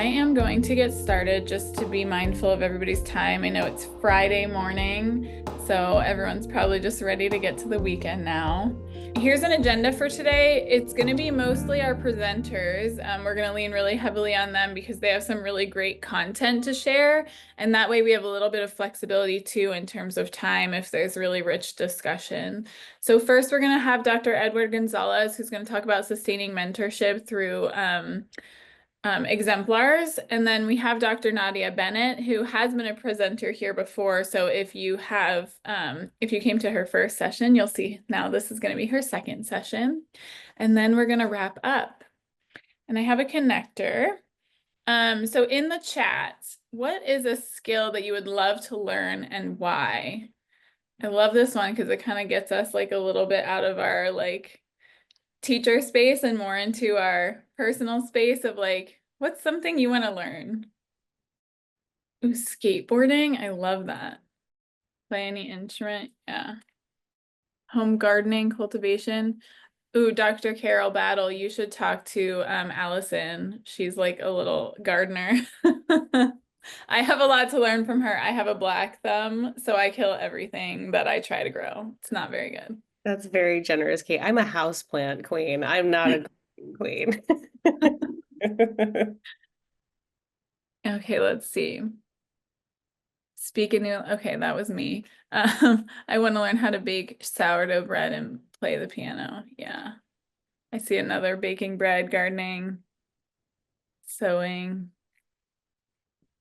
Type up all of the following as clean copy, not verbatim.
I am going to get started just to be mindful of everybody's time. I know it's Friday morning, so everyone's probably just ready to get to the weekend now. Here's an agenda for today. It's going to be mostly our presenters. We're going to lean really heavily on them because they have some really great content to share. And that way we have a little bit of flexibility too in terms of time if there's really rich discussion. So first we're going to have Dr. Edward Gonzalez, who's going to talk about sustaining mentorship through exemplars. And then we have Dr. Nadia Bennett, who has been a presenter here before. So if you came to her first session, you'll see now this is going to be her second session. And then we're going to wrap up. And I have a connector. So in the chat, what is a skill that you would love to learn and why? I love this one because it kind of gets us like a little bit out of our like teacher space and more into our personal space of like, what's something you want to learn? Ooh, skateboarding. I love that. Play any instrument. Yeah. Home gardening, cultivation. Ooh, Dr. Carol Battle, you should talk to Allison. She's like a little gardener. I have a lot to learn from her. I have a black thumb, so I kill everything that I try to grow. It's not very good. That's very generous, Kate. I'm a houseplant queen. I'm not a queen. Okay, let's see. Speak a new, okay, that was me. I want to learn how to bake sourdough bread and play the piano. Yeah. I see another baking bread, gardening, sewing.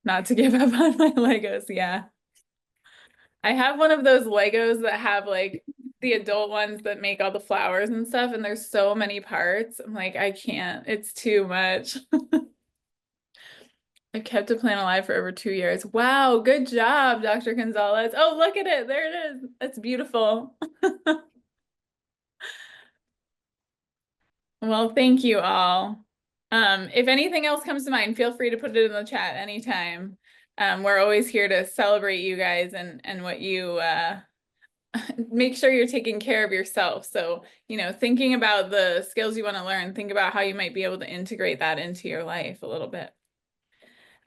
Not to give up on my Legos. Yeah. I have one of those Legos that have like the adult ones that make all the flowers and stuff, and there's so many parts. I'm like, I can't, it's too much. I kept a plant alive for over 2 years. Wow, good job, Dr. Gonzalez. Oh, look at it. There it is. That's beautiful. Well, thank you all. If anything else comes to mind, feel free to put it in the chat anytime. We're always here to celebrate you guys and what you make sure you're taking care of yourself. So, thinking about the skills you want to learn, think about how you might be able to integrate that into your life a little bit.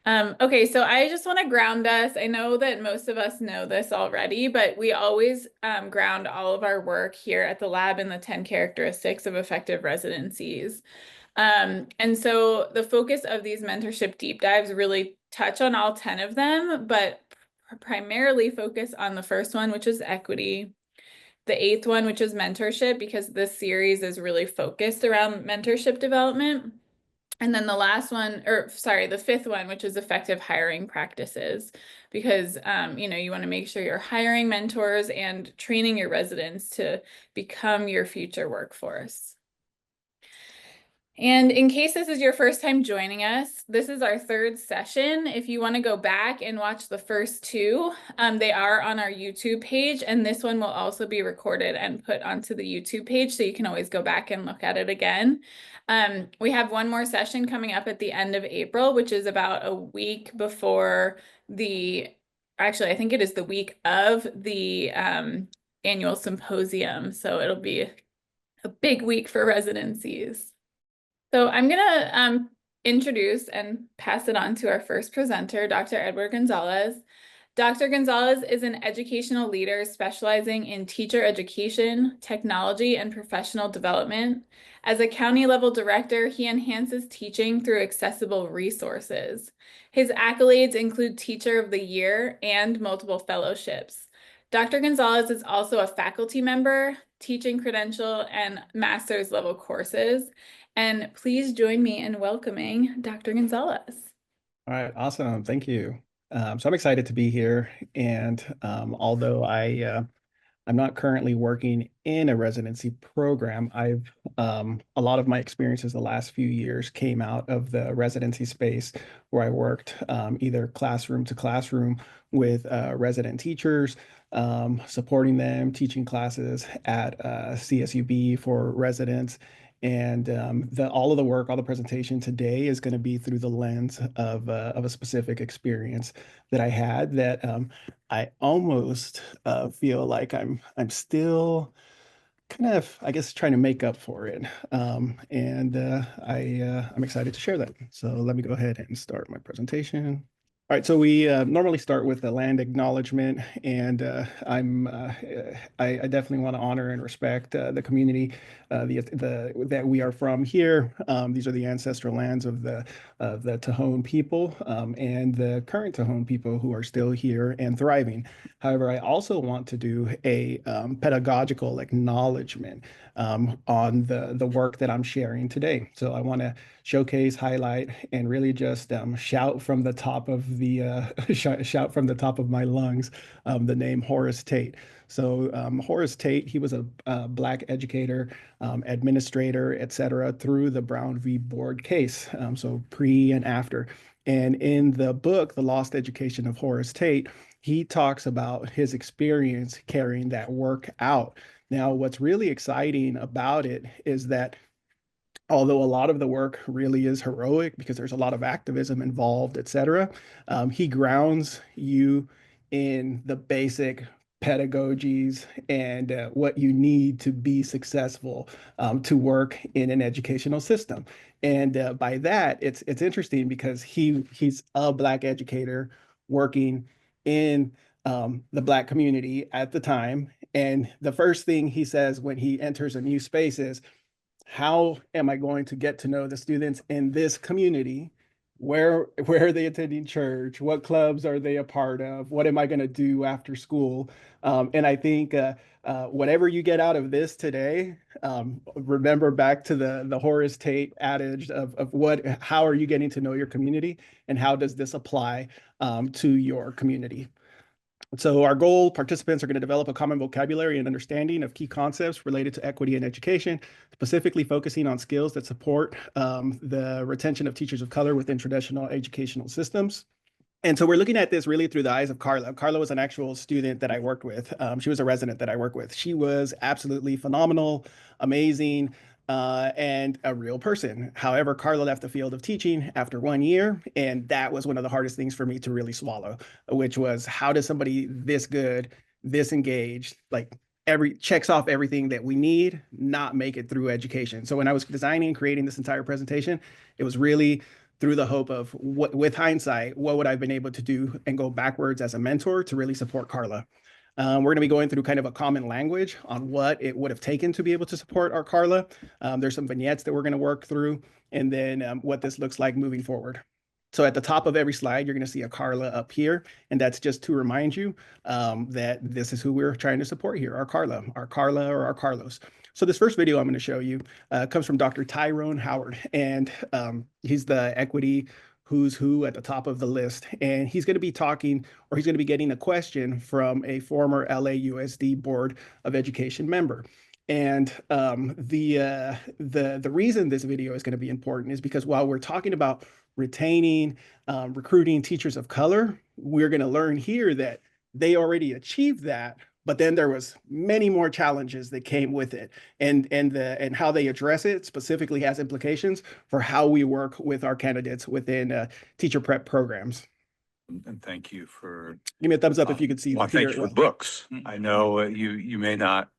Okay, so I just want to ground us. I know that most of us know this already, but we always ground all of our work here at the lab in the 10 characteristics of effective residencies. And so the focus of these mentorship deep dives really touch on all 10 of them, but primarily focus on the first one, which is equity, the 8th one, which is mentorship, because this series is really focused around mentorship development. And then the last one, or sorry, the 5th one, which is effective hiring practices, because you want to make sure you're hiring mentors and training your residents to become your future workforce. And in case this is your first time joining us, this is our 3rd session. If you want to go back and watch the first 2, they are on our YouTube page, and this one will also be recorded and put onto the YouTube page, so you can always go back and look at it again. We have one more session coming up at the end of April, which is about a week before actually, I think it is the week of the annual symposium. So it'll be a big week for residencies. So I'm going to introduce and pass it on to our first presenter, Dr. Edward Gonzalez. Dr. Gonzalez is an educational leader specializing in teacher education, technology, and professional development. As a county level director, he enhances teaching through accessible resources. His accolades include Teacher of the Year and multiple fellowships. Dr. Gonzalez is also a faculty member, teaching credential, and master's level courses. And please join me in welcoming Dr. Gonzalez. All right, awesome. Thank you. So I'm excited to be here. And although I'm not currently working in a residency program, a lot of my experiences the last few years came out of the residency space where I worked either classroom to classroom with resident teachers, supporting them, teaching classes at CSUB for residents. And all of the work, all the presentation today is going to be through the lens of a specific experience that I had that I almost feel like I'm still kind of, I guess, trying to make up for it. I'm excited to share that. So let me go ahead and start my presentation. All right, so we normally start with the land acknowledgement, and I definitely want to honor and respect the community that we are from here. These are the ancestral lands of the Tohon people and the current Tohon people who are still here and thriving. However, I also want to do a pedagogical acknowledgement on the work that I'm sharing today. So I want to showcase, highlight, and really just shout from the top of the shout from the top of my lungs the name Horace Tate. So Horace Tate, he was a Black educator, administrator, etc., through the Brown v. Board case. So pre and after. And in the book, The Lost Education of Horace Tate, he talks about his experience carrying that work out. Now, what's really exciting about it is that although a lot of the work really is heroic because there's a lot of activism involved, et cetera, he grounds you in the basic pedagogies and what you need to be successful to work in an educational system. And by that, it's interesting because he's a Black educator working in the Black community at the time. And the first thing he says when he enters a new space is, how am I going to get to know the students in this community? Where are they attending church? What clubs are they a part of? What am I going to do after school? And I think whatever you get out of this today, remember back to the Horace Tate adage of how are you getting to know your community, and how does this apply to your community? So our goal, participants are going to develop a common vocabulary and understanding of key concepts related to equity in education, specifically focusing on skills that support the retention of teachers of color within traditional educational systems. And so we're looking at this really through the eyes of Carla. Carla was an actual student that I worked with. She was a resident that I worked with. She was absolutely phenomenal, amazing, and a real person. However, Carla left the field of teaching after 1 year, and that was one of the hardest things for me to really swallow, which was, how does somebody this good, this engaged, like checks off everything that we need, not make it through education? So when I was designing and creating this entire presentation, it was really through the hope of, with hindsight, what would I have been able to do and go backwards as a mentor to really support Carla. We're going to be going through kind of a common language on what it would have taken to be able to support our Carla. There's some vignettes that we're going to work through, and then what this looks like moving forward. So at the top of every slide, you're going to see a Carla up here, and that's just to remind you that this is who we're trying to support here, our Carla or our Carlos. So this first video I'm going to show you comes from Dr. Tyrone Howard, and he's the equity who's who at the top of the list. And he's going to be talking, or he's going to be getting a question from a former LAUSD Board of Education member. And the reason this video is going to be important is because while we're talking about retaining, recruiting teachers of color, we're going to learn here that they already achieved that, but then there was many more challenges that came with it, and how they address it specifically has implications for how we work with our candidates within teacher prep programs. And thank you for give me a thumbs up if you could see. Well, thank you for the books. I know you may not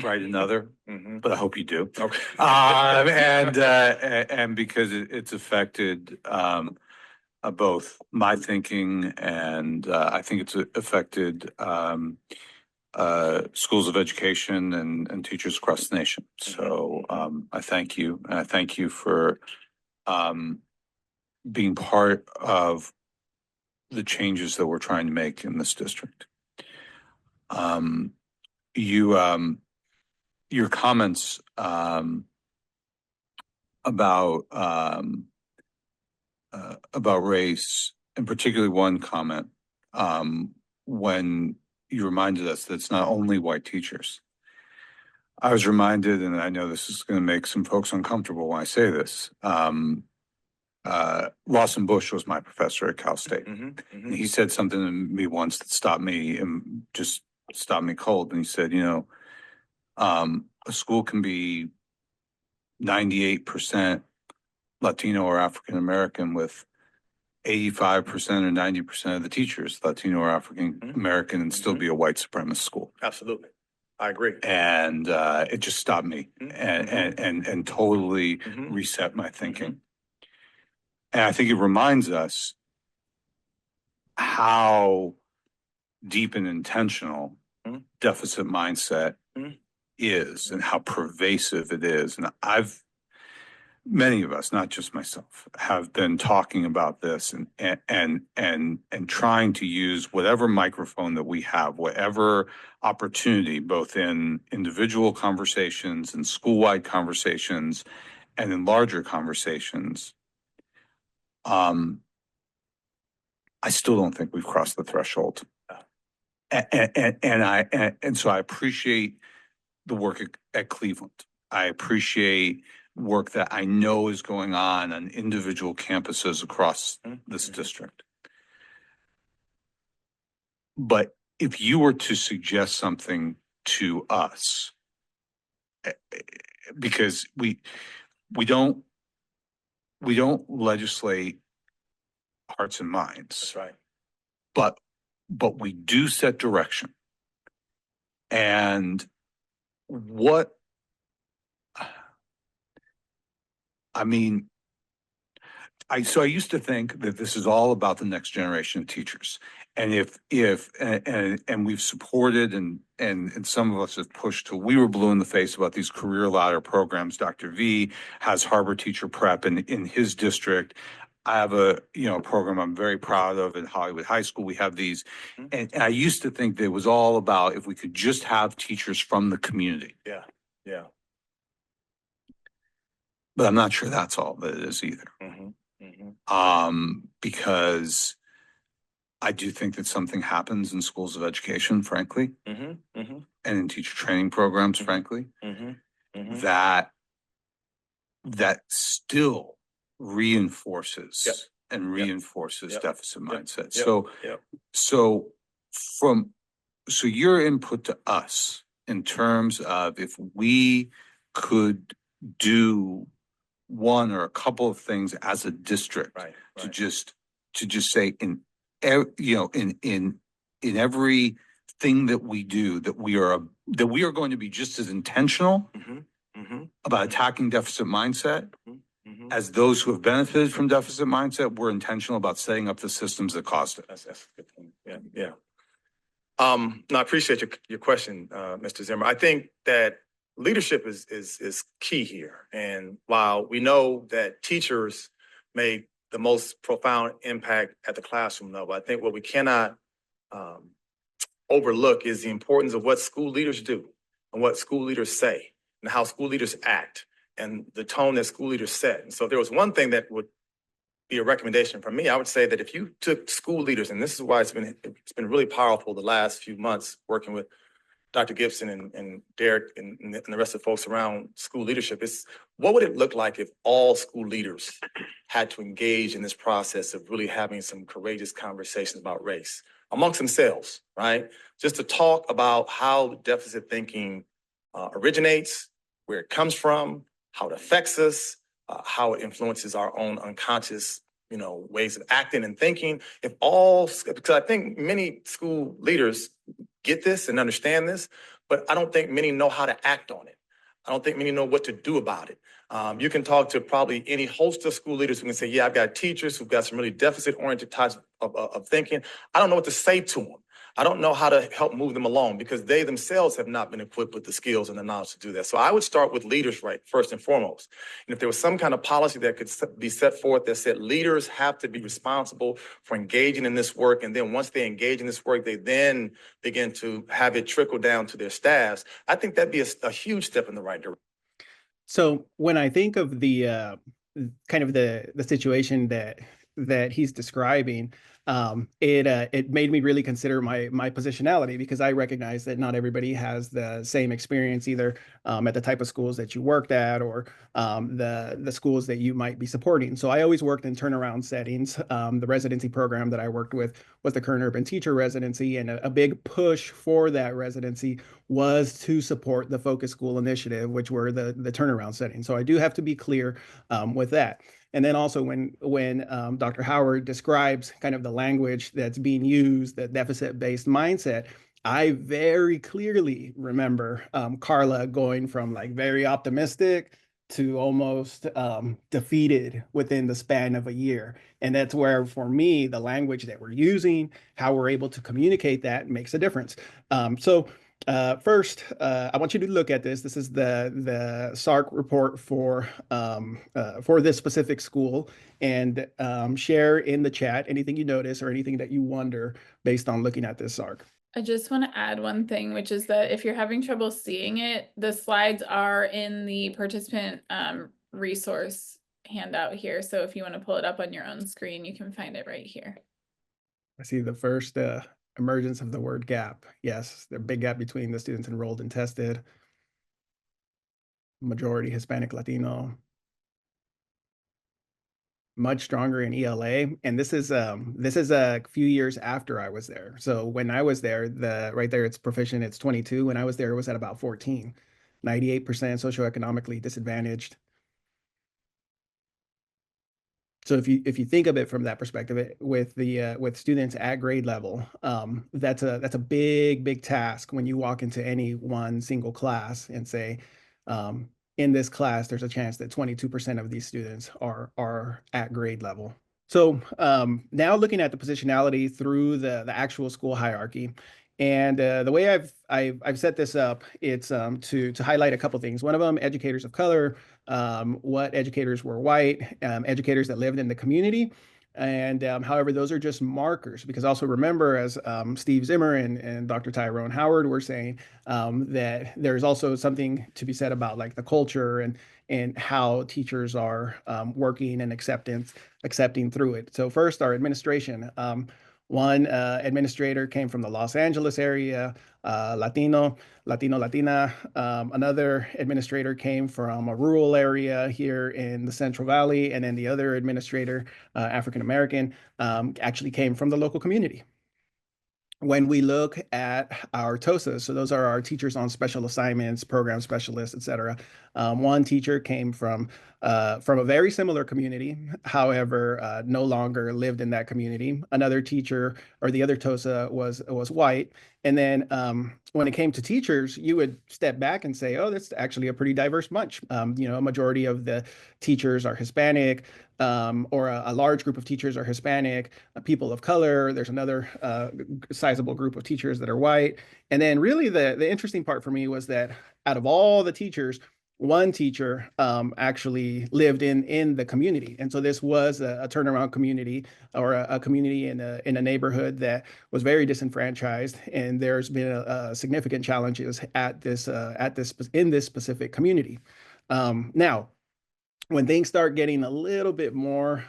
write another, but I hope you do. Okay. And because it's affected both my thinking, and I think it's affected schools of education and teachers across the nation. So I thank you, and I thank you for being part of the changes that we're trying to make in this district. Your comments about race, and particularly one comment when you reminded us that it's not only white teachers. I was reminded, and I know this is going to make some folks uncomfortable when I say this. Lawson Bush was my professor at Cal State. And he said something to me once that stopped me and just stopped me cold. And he said, you know, a school can be 98% Latino or African American with 85% or 90% of the teachers Latino or African American, and still be a white supremacist school. Absolutely. I agree. And it just stopped me and totally reset my thinking. And I think it reminds us how deep and intentional deficit mindset is and how pervasive it is. And many of us, not just myself, have been talking about this and trying to use whatever microphone that we have, whatever opportunity, both in individual conversations and school-wide conversations and in larger conversations. I still don't think we've crossed the threshold. And so I appreciate the work at Cleveland. I appreciate work that I know is going on individual campuses across this district. But if you were to suggest something to us, because we don't legislate hearts and minds. That's right. But we do set direction. And I used to think that this is all about the next generation of teachers. And and we've supported and some of us have pushed till we were blue in the face about these career ladder programs. Dr. V has Harbor Teacher Prep in his district. I have a program I'm very proud of in Hollywood High School. We have these, and I used to think that it was all about if we could just have teachers from the community. Yeah. But I'm not sure that's all that it is either. Because I do think that something happens in schools of education, frankly, and in teacher training programs, frankly, that still reinforces deficit mindset. So your input to us in terms of if we could do one or a couple of things as a district to just say in every thing that we do that we are going to be just as intentional about attacking deficit mindset as those who have benefited from deficit mindset were intentional about setting up the systems that caused it. That's a good thing. Yeah. No, I appreciate your question, Mr. Zimmer. I think that leadership is key here. And while we know that teachers make the most profound impact at the classroom level, I think what we cannot overlook is the importance of what school leaders do and what school leaders say and how school leaders act and the tone that school leaders set. And so if there was one thing that would be a recommendation from me, I would say that if you took school leaders, and this is why it's been really powerful the last few months working with Dr. Gibson and Derek and the rest of the folks around school leadership, is what would it look like if all school leaders had to engage in this process of really having some courageous conversations about race amongst themselves, right? Just to talk about how deficit thinking originates, where it comes from, how it affects us, how it influences our own unconscious, ways of acting and thinking. Because I think many school leaders get this and understand this, but I don't think many know how to act on it. I don't think many know what to do about it. You can talk to probably any host of school leaders who can say, yeah, I've got teachers who've got some really deficit-oriented types of thinking. I don't know what to say to them. I don't know how to help move them along because they themselves have not been equipped with the skills and the knowledge to do that. So I would start with leaders, right, first and foremost. And if there was some kind of policy that could be set forth that said leaders have to be responsible for engaging in this work, and then once they engage in this work, they then begin to have it trickle down to their staffs, I think that'd be a huge step in the right direction. So when I think of the kind of the situation that he's describing, it made me really consider my positionality, because I recognize that not everybody has the same experience either at the type of schools that you worked at or the schools that you might be supporting. So I always worked in turnaround settings. The residency program that I worked with was the Kern Urban Teacher Residency, and a big push for that residency was to support the Focus School Initiative, which were the turnaround settings. So I do have to be clear with that. And then also when Dr. Howard describes kind of the language that's being used, the deficit-based mindset, I very clearly remember Carla going from like very optimistic to almost defeated within the span of a year. And that's where, for me, the language that we're using, how we're able to communicate that makes a difference. First, I want you to look at this. This is the SARC report for this specific school, and share in the chat anything you notice or anything that you wonder based on looking at this SARC. I just want to add one thing, which is that if you're having trouble seeing it, the slides are in the participant resource handout here. So if you want to pull it up on your own screen, you can find it right here. I see the first emergence of the word gap. Yes, the big gap between the students enrolled and tested. Majority Hispanic Latino. Much stronger in ELA. And this is a few years after I was there. So when I was there, right there, it's proficient, it's 22. When I was there, it was at about 14. 98% socioeconomically disadvantaged. So if you think of it from that perspective, with students at grade level, that's a big task when you walk into any one single class and say, in this class, there's a chance that 22% of these students are at grade level. So now looking at the positionality through the actual school hierarchy, and the way I've set this up, it's to highlight a couple things. One of them, educators of color, what educators were white, educators that lived in the community. And however, those are just markers, because also remember, as Steve Zimmer and Dr. Tyrone Howard were saying, that there's also something to be said about like the culture and how teachers are working and accepting through it. So first, our administration. One administrator came from the Los Angeles area, Latino, Latina. Another administrator came from a rural area here in the Central Valley. And then the other administrator, African American, actually came from the local community. When we look at our TOSAs, so those are our teachers on special assignments, program specialists, et cetera. One teacher came from a very similar community, however, no longer lived in that community. Another teacher, or the other TOSA, was white. And then when it came to teachers, you would step back and say, oh, that's actually a pretty diverse bunch. A majority of the teachers are Hispanic, or a large group of teachers are Hispanic, people of color. There's another sizable group of teachers that are white. And then really the interesting part for me was that out of all the teachers, one teacher actually lived in the community. And so this was a turnaround community, or a community in a neighborhood that was very disenfranchised. And there's been a significant challenges in this specific community. Now, when things start getting a little bit more,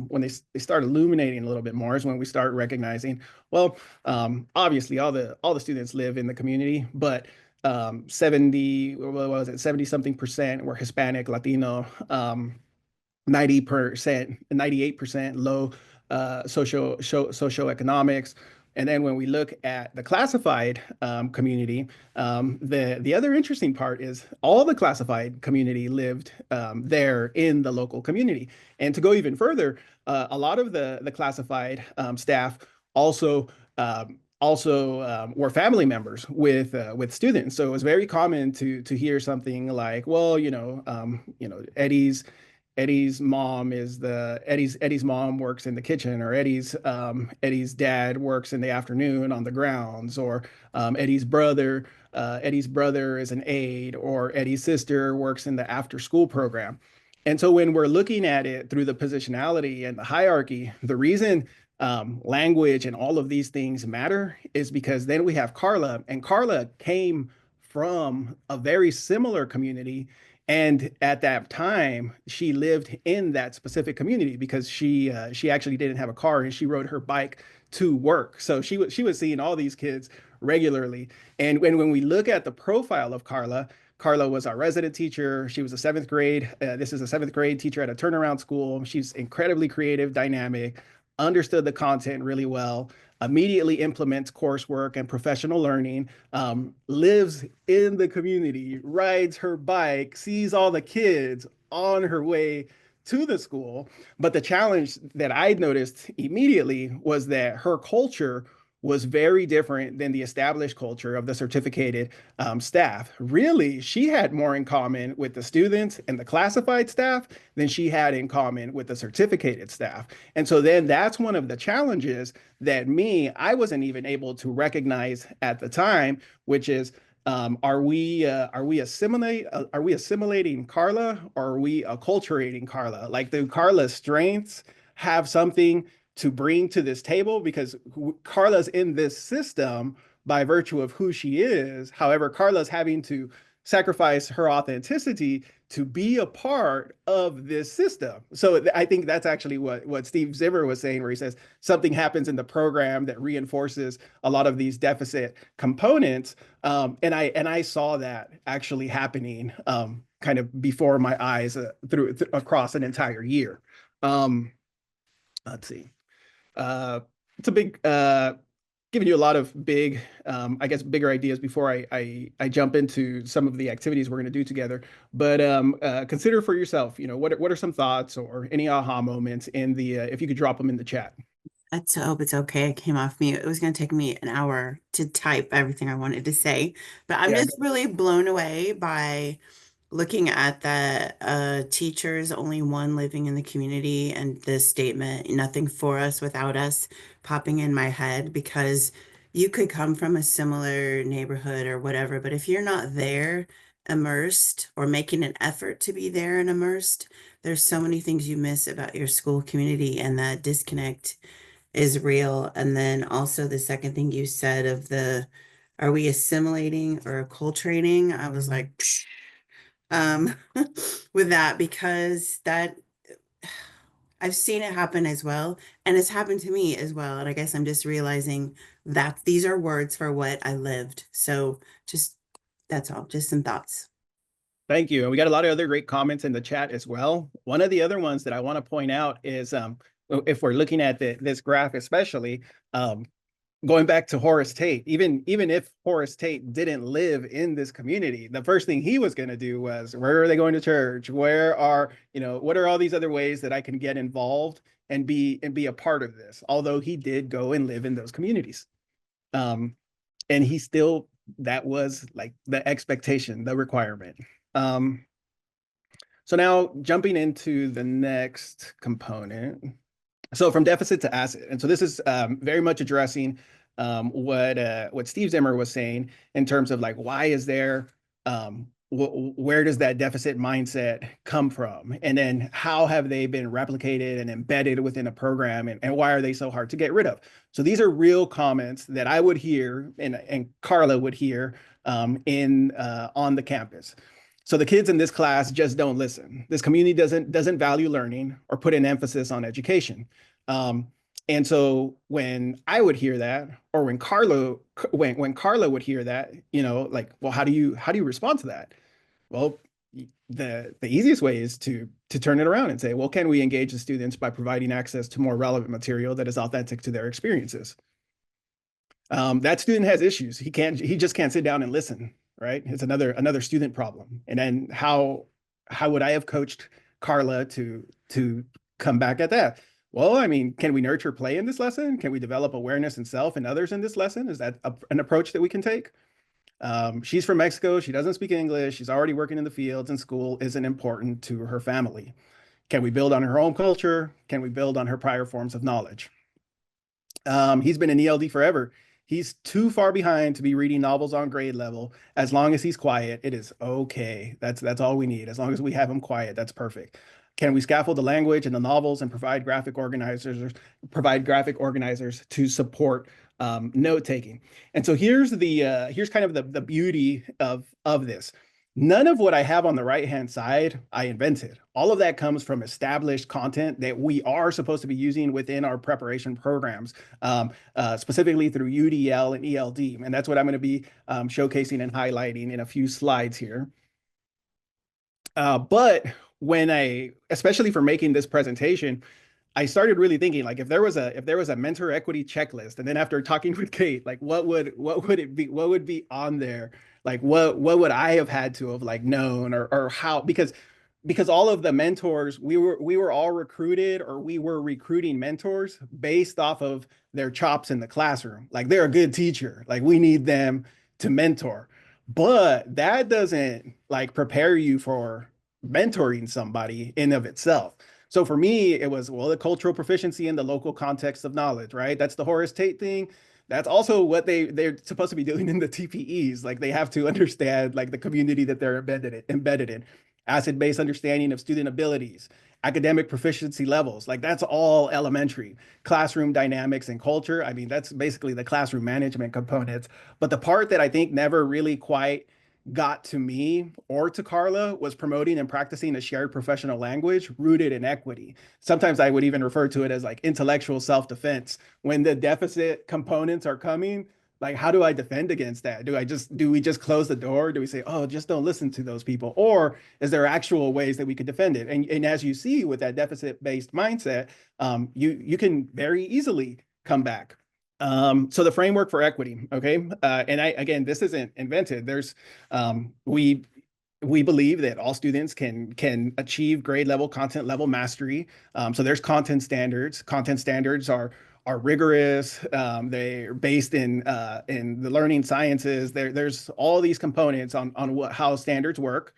when they start illuminating a little bit more, is when we start recognizing, well, obviously all the students live in the community, but 70 something percent were Hispanic, Latino, 90%, 98% low socioeconomics. And then when we look at the classified community, the other interesting part is all the classified community lived there in the local community. And to go even further, a lot of the classified staff also were family members with students. So it was very common to hear something like, well, Eddie's mom works in the kitchen, or Eddie's dad works in the afternoon on the grounds, or Eddie's brother is an aide, or Eddie's sister works in the after school program. And so when we're looking at it through the positionality and the hierarchy, the reason language and all of these things matter is because then we have Carla, and Carla came from a very similar community. And at that time, she lived in that specific community because she actually didn't have a car, and she rode her bike to work. So she was seeing all these kids regularly. And when we look at the profile of Carla, Carla was our resident teacher. She was a seventh grade. This is a seventh grade teacher at a turnaround school. She's incredibly creative, dynamic, understood the content really well, immediately implements coursework and professional learning, lives in the community, rides her bike, sees all the kids on her way to the school. But the challenge that I noticed immediately was that her culture was very different than the established culture of the certificated staff. Really, she had more in common with the students and the classified staff than she had in common with the certificated staff. And so then that's one of the challenges that I wasn't even able to recognize at the time, which is are we assimilating Carla, or are we acculturating Carla? Like, do Carla's strengths have something to bring to this table? Because Carla's in this system by virtue of who she is. However, Carla's having to sacrifice her authenticity to be a part of this system. So I think that's actually what Steve Zimmer was saying, where he says something happens in the program that reinforces a lot of these deficit components. And I saw that actually happening kind of before my eyes across an entire year. Let's see. It's a big giving you a lot of big, I guess, bigger ideas before I jump into some of the activities we're going to do together. But consider for yourself, what are some thoughts or any aha moments in the, if you could drop them in the chat. Let's hope it's okay. I came off mute. It was going to take me an hour to type everything I wanted to say, but I'm just really blown away by looking at the teachers, only one living in the community, and this statement, nothing for us without us, popping in my head, because you could come from a similar neighborhood or whatever, but if you're not there immersed or making an effort to be there and immersed, there's so many things you miss about your school community, and that disconnect is real. And then also the second thing you said of are we assimilating or acculturating? I was like, with that, because I've seen it happen as well, and it's happened to me as well. And I guess I'm just realizing that these are words for what I lived. So that's all, just some thoughts. Thank you. And we got a lot of other great comments in the chat as well. One of the other ones that I want to point out is if we're looking at this graph, especially going back to Horace Tate, even if Horace Tate didn't live in this community, the first thing he was going to do was, where are they going to church? Where are, what are all these other ways that I can get involved and be a part of this? Although he did go and live in those communities. And he still, that was like the expectation, the requirement. So now jumping into the next component. So from deficit to asset. And so this is very much addressing what Steve Zimmer was saying in terms of like, why is there, where does that deficit mindset come from? And then how have they been replicated and embedded within a program, and why are they so hard to get rid of? So these are real comments that I would hear and Carla would hear on the campus. So the kids in this class just don't listen. This community doesn't value learning or put an emphasis on education. And so when I would hear that, or when Carla would hear that, like, well, how do you respond to that? Well, the easiest way is to turn it around and say, well, can we engage the students by providing access to more relevant material that is authentic to their experiences? That student has issues. He just can't sit down and listen. Right? It's another student problem. And then how would I have coached Carla to come back at that? Well, I mean, can we nurture play in this lesson? Can we develop awareness in self and others in this lesson? Is that an approach that we can take? She's from Mexico. She doesn't speak English. She's already working in the fields, and school isn't important to her family. Can we build on her home culture? Can we build on her prior forms of knowledge? He's been in ELD forever. He's too far behind to be reading novels on grade level. As long as he's quiet, it is okay. That's all we need. As long as we have him quiet, that's perfect. Can we scaffold the language in the novels and provide graphic organizers to support note taking? And so here's kind of the beauty of this. None of what I have on the right-hand side, I invented. All of that comes from established content that we are supposed to be using within our preparation programs, specifically through UDL and ELD. And that's what I'm going to be showcasing and highlighting in a few slides here. But especially for making this presentation, I started really thinking, like, if there was a mentor equity checklist, and then after talking with Kate, like, what would be on there? Like, what would I have had to have like known, or how? Because because all of the mentors, we were all recruited, or we were recruiting mentors based off of their chops in the classroom. Like, they're a good teacher, like we need them to mentor. But that doesn't like prepare you for mentoring somebody in of itself. So for me, it was, well, the cultural proficiency in the local context of knowledge, right? That's the Horace Tate thing. That's also what they're supposed to be doing in the TPEs. Like, they have to understand like the community that they're embedded in. Asset-based understanding of student abilities, academic proficiency levels. Like, that's all elementary. Classroom dynamics and culture. I mean, that's basically the classroom management components. But the part that I think never really quite got to me or to Carla was promoting and practicing a shared professional language rooted in equity. Sometimes I would even refer to it as like intellectual self-defense. When the deficit components are coming, like, how do I defend against that? Do we just close the door? Do we say, oh, just don't listen to those people? Or is there actual ways that we could defend it? And as you see with that deficit-based mindset, you can very easily come back. So the framework for equity, okay? And again, this isn't invented. We believe that all students can achieve grade level, content level mastery. So there's content standards. Content standards are rigorous. They're based in the learning sciences. There's all these components on how standards work.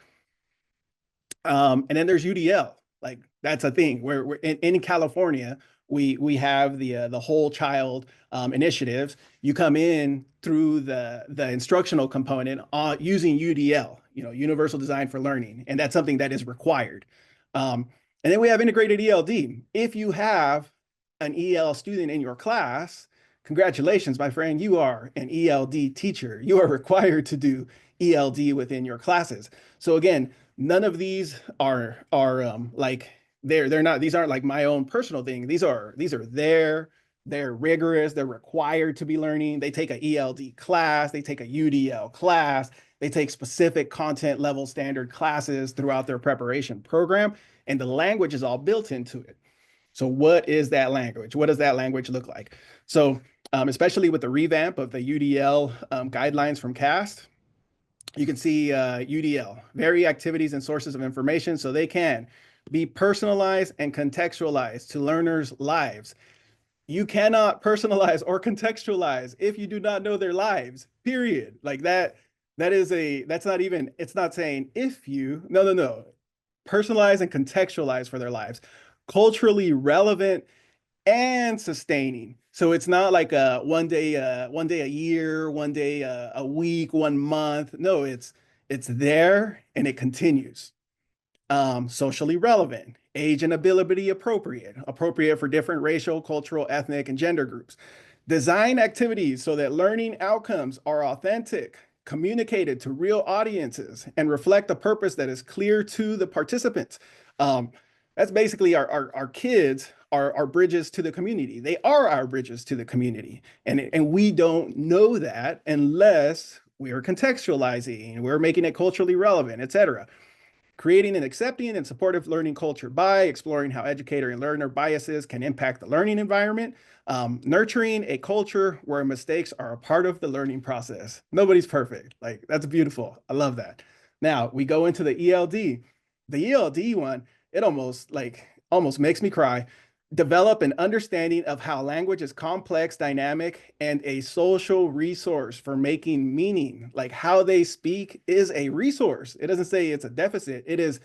And then there's UDL. Like, that's a thing where we're in California, we have the whole child initiatives. You come in through the instructional component using UDL, Universal Design for Learning, and that's something that is required. And then we have integrated ELD. If you have an EL student in your class, congratulations, my friend, you are an ELD teacher. You are required to do ELD within your classes. So again, none of these are like they're not, these aren't like my own personal thing. These are they're rigorous, they're required to be learning. They take a ELD class, they take a UDL class, they take specific content level standard classes throughout their preparation program, and the language is all built into it. So what is that language? What does that language look like? So especially with the revamp of the UDL guidelines from CAST, you can see UDL, vary activities and sources of information so they can be personalized and contextualized to learners' lives. You cannot personalize or contextualize if you do not know their lives, period. Like that's not even, it's not saying if you, no. Personalize and contextualize for their lives. Culturally relevant and sustaining. So it's not like one day a year, one day a week, 1 month. No, it's there and it continues. Socially relevant, age and ability appropriate for different racial, cultural, ethnic, and gender groups. Design activities so that learning outcomes are authentic, communicated to real audiences, and reflect a purpose that is clear to the participants. That's basically our kids are bridges to the community. They are our bridges to the community. And we don't know that unless we are contextualizing, we're making it culturally relevant, et cetera. Creating an accepting and supportive learning culture by exploring how educator and learner biases can impact the learning environment. Nurturing a culture where mistakes are a part of the learning process. Nobody's perfect. Like, that's beautiful. I love that. Now we go into the ELD. The ELD one, it almost makes me cry. Develop an understanding of how language is complex, dynamic, and a social resource for making meaning. Like, how they speak is a resource. It doesn't say it's a deficit. It is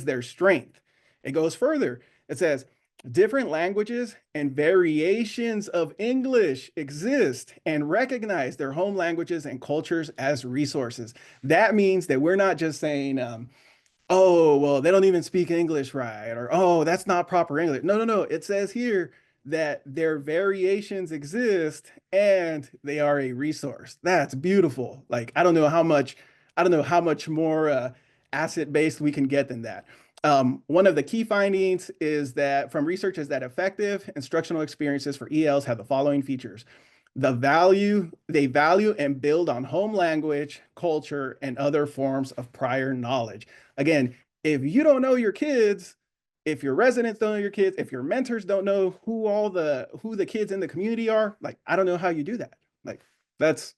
their strength. It goes further. It says, different languages and variations of English exist and recognize their home languages and cultures as resources. That means that we're not just saying, oh, well, they don't even speak English right, or, oh, that's not proper English. No. It says here that their variations exist and they are a resource. That's beautiful. Like, I don't know how much more asset-based we can get than that. One of the key findings is that from research is that effective instructional experiences for ELs have the following features. They value and build on home language, culture, and other forms of prior knowledge. Again, if you don't know your kids, if your residents don't know your kids, if your mentors don't know who the kids in the community are, like, I don't know how you do that. Like, that's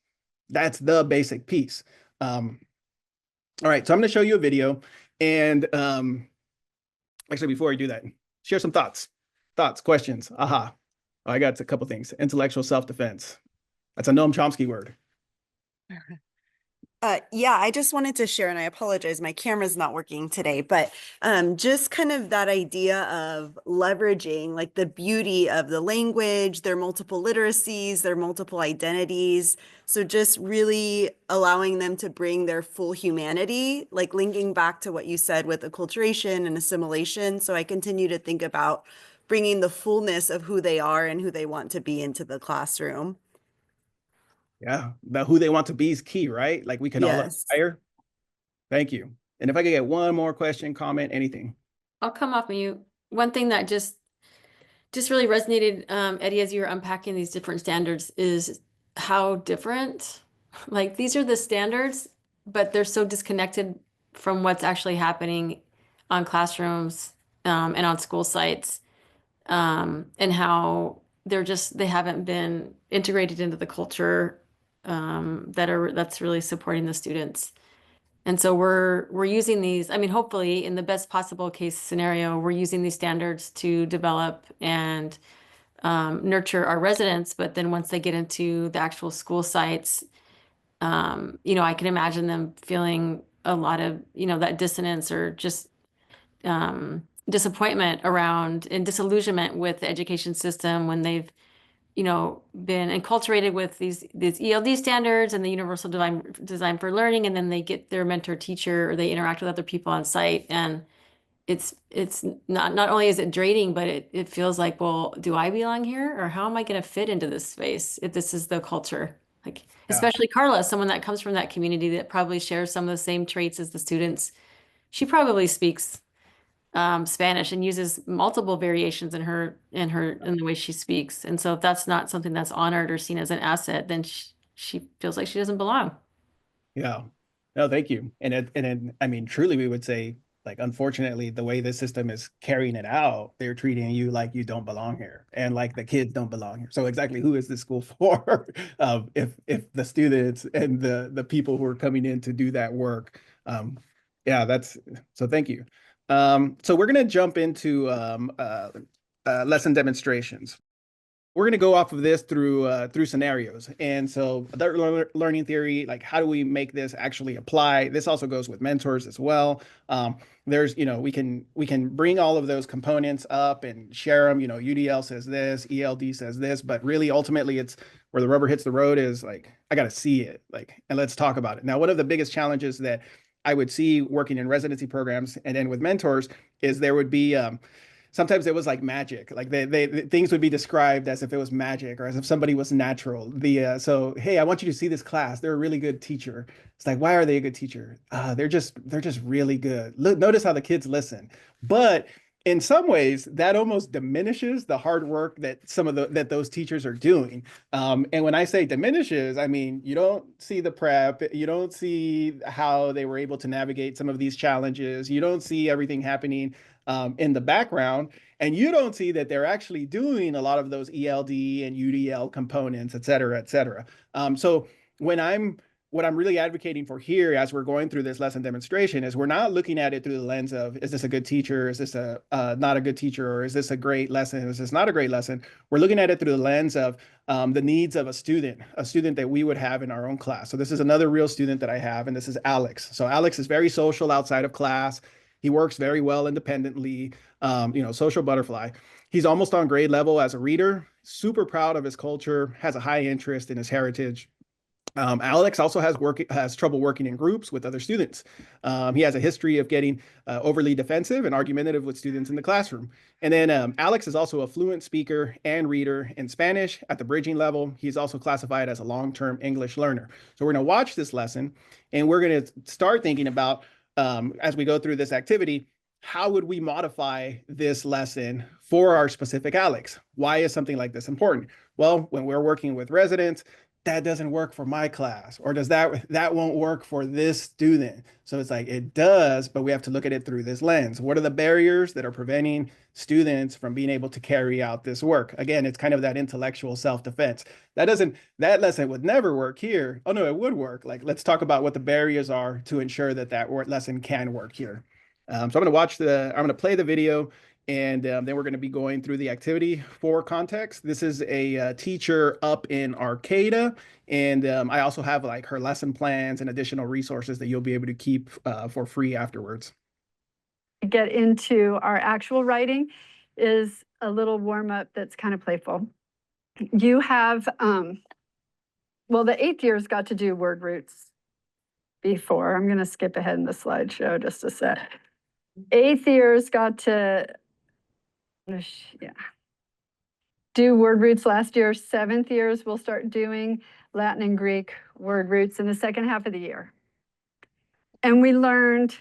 the basic piece. All right, so I'm going to show you a video, and Actually, before I do that, share some thoughts, questions. Aha. Oh, I got a couple things. Intellectual self-defense. That's a Noam Chomsky word. Yeah, I just wanted to share, and I apologize, my camera's not working today, but just kind of that idea of leveraging like the beauty of the language, their multiple literacies, their multiple identities. So just really allowing them to bring their full humanity, like linking back to what you said with acculturation and assimilation. So I continue to think about bringing the fullness of who they are and who they want to be into the classroom. Yeah, the who they want to be is key, right? Like we can all Yes. aspire. Thank you. And if I could get one more question, comment, anything. I'll come off mute. One thing that just really resonated, Eddie, as you were unpacking these different standards is how different, like these are the standards, but they're so disconnected from what's actually happening on classrooms, and on school sites, and how they haven't been integrated into the culture, that's really supporting the students. And so we're using these, I mean, hopefully in the best possible case scenario, we're using these standards to develop and nurture our residents. But then once they get into the actual school sites, I can imagine them feeling a lot of, that dissonance or just disappointment around and disillusionment with the education system when they've been enculturated with these ELD standards and the universal design for learning, and then they get their mentor teacher or they interact with other people on site, and it's not only is it draining, but it feels like, well, do I belong here, or how am I going to fit into this space if this is the culture? Like, especially Carla, someone that comes from that community that probably shares some of the same traits as the students. She probably speaks Spanish and uses multiple variations in the way she speaks. And so if that's not something that's honored or seen as an asset, then she feels like she doesn't belong. Yeah. No, thank you. I mean, truly, we would say, like, unfortunately, the way the system is carrying it out, they're treating you like you don't belong here, and like the kids don't belong here. So exactly, who is this school for? If the students and the people who are coming in to do that work, yeah, that's so. Thank you. So we're gonna jump into lesson demonstrations. We're going to go off of this through scenarios. And so learning theory, like how do we make this actually apply? This also goes with mentors as well. There's, we can bring all of those components up and share them. UDL says this, ELD says this, but really ultimately it's where the rubber hits the road is like, I got to see it, like, and let's talk about it. Now, one of the biggest challenges that I would see working in residency programs and then with mentors is there would be, sometimes it was like magic. Like things would be described as if it was magic or as if somebody was natural. So hey, I want you to see this class. They're a really good teacher. It's like, why are they a good teacher? They're just really good. Look, notice how the kids listen. But in some ways, that almost diminishes the hard work that that those teachers are doing. And when I say diminishes, I mean you don't see the prep, you don't see how they were able to navigate some of these challenges, you don't see everything happening in the background, and you don't see that they're actually doing a lot of those ELD and UDL components, et cetera, et cetera. So what I'm really advocating for here as we're going through this lesson demonstration is we're not looking at it through the lens of, is this a good teacher? Is this not a good teacher? Or is this a great lesson? Is this not a great lesson? We're looking at it through the lens of the needs of a student that we would have in our own class. So this is another real student that I have, and this is Alex. So Alex is very social outside of class. He works very well independently, social butterfly. He's almost on grade level as a reader, super proud of his culture, has a high interest in his heritage. Alex also has trouble working in groups with other students. He has a history of getting overly defensive and argumentative with students in the classroom. And then Alex is also a fluent speaker and reader in Spanish at the bridging level. He's also classified as a long-term English learner. So we're going to watch this lesson, and we're going to start thinking about, as we go through this activity, how would we modify this lesson for our specific Alex? Why is something like this important? Well, when we're working with residents, that doesn't work for my class, or does that won't work for this student. So it's like, it does, but we have to look at it through this lens. What are the barriers that are preventing students from being able to carry out this work? Again, it's kind of that intellectual self-defense. That lesson would never work here. Oh no, it would work. Like, let's talk about what the barriers are to ensure that lesson can work here. So I'm going to play the video, and then we're going to be going through the activity for context. This is a teacher up in Arcata, and I also have like her lesson plans and additional resources that you'll be able to keep for free afterwards. Get into our actual writing is a little warm up that's kind of playful. You have, well, the 8th years got to do word roots before. I'm going to skip ahead in the slideshow just a sec. 8th years got to, yeah, do word roots last year. 7th years will start doing Latin and Greek word roots in the second half of the year. And we learned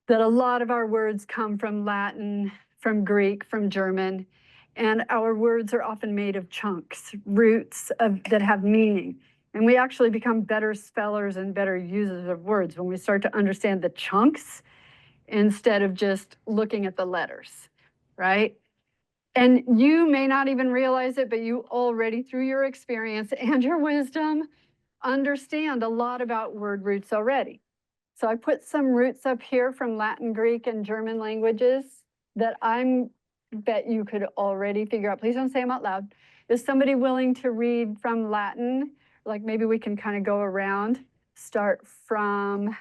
that a lot of our words come from Latin, from Greek, from German, and our words are often made of chunks, roots that have meaning. And we actually become better spellers and better users of words when we start to understand the chunks instead of just looking at the letters, right? And you may not even realize it, but you already, through your experience and your wisdom, understand a lot about word roots already. So I put some roots up here from Latin, Greek, and German languages that I bet you could already figure out. Please don't say them out loud. Is somebody willing to read from Latin? Like maybe we can kind of go around, start from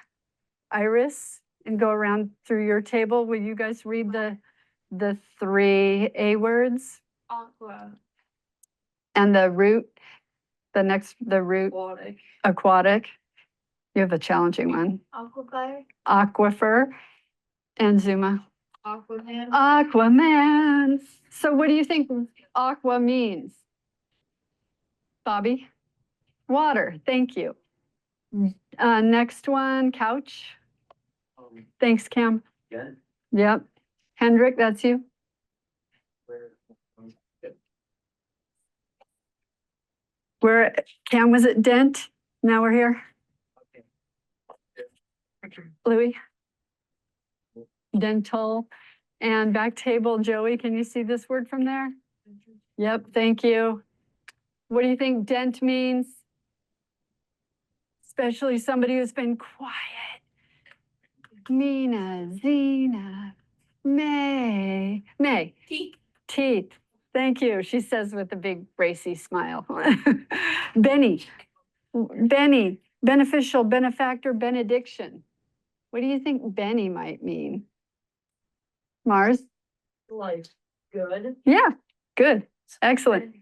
Iris and go around through your table. Will you guys read the 3 A words? Aqua. And the root, the root. Aquatic. Aquatic. You have a challenging one. Aquifer. Aquifer. And Zuma. Aquaman. Aquaman. So what do you think aqua means? Bobby? Water. Thank you. Next one, couch. Thanks, Cam. Yeah. Yep. Hendrik, that's you. Where Cam was at dent. Now we're here. Louis. Dental. And back table, Joey, can you see this word from there? Yep, thank you. What do you think dent means? Especially somebody who's been quiet. Mina, Zena, May. Teeth. Teeth. Thank you. She says with a big racy smile. Benny. Beneficial, benefactor, benediction. What do you think Benny might mean? Mars? Like good. Yeah, good. Excellent.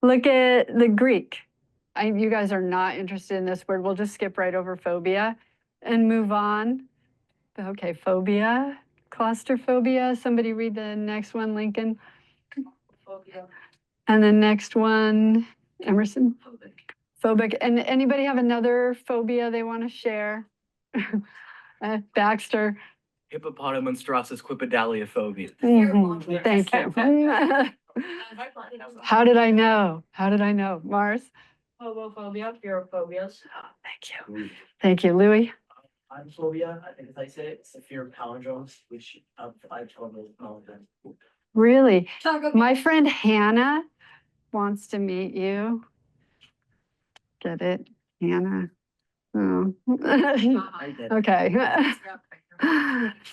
Look at the Greek. You guys are not interested in this word. We'll just skip right over phobia and move on. Okay, phobia, claustrophobia. Somebody read the next one, Lincoln. Phobia. And the next one, Emerson. Phobic. And anybody have another phobia they want to share? Baxter. Hippopotamonstrossus quippedaliophobia. Thank you. How did I know? How did I know? Mars? Phobophobia, fear of phobias. Oh, thank you. Thank you. Louis? Phobia, I think as I say, it's the fear of palindromes, which I've totally known. Really? My friend Hannah wants to meet you. Get it? Hannah. Oh. Okay.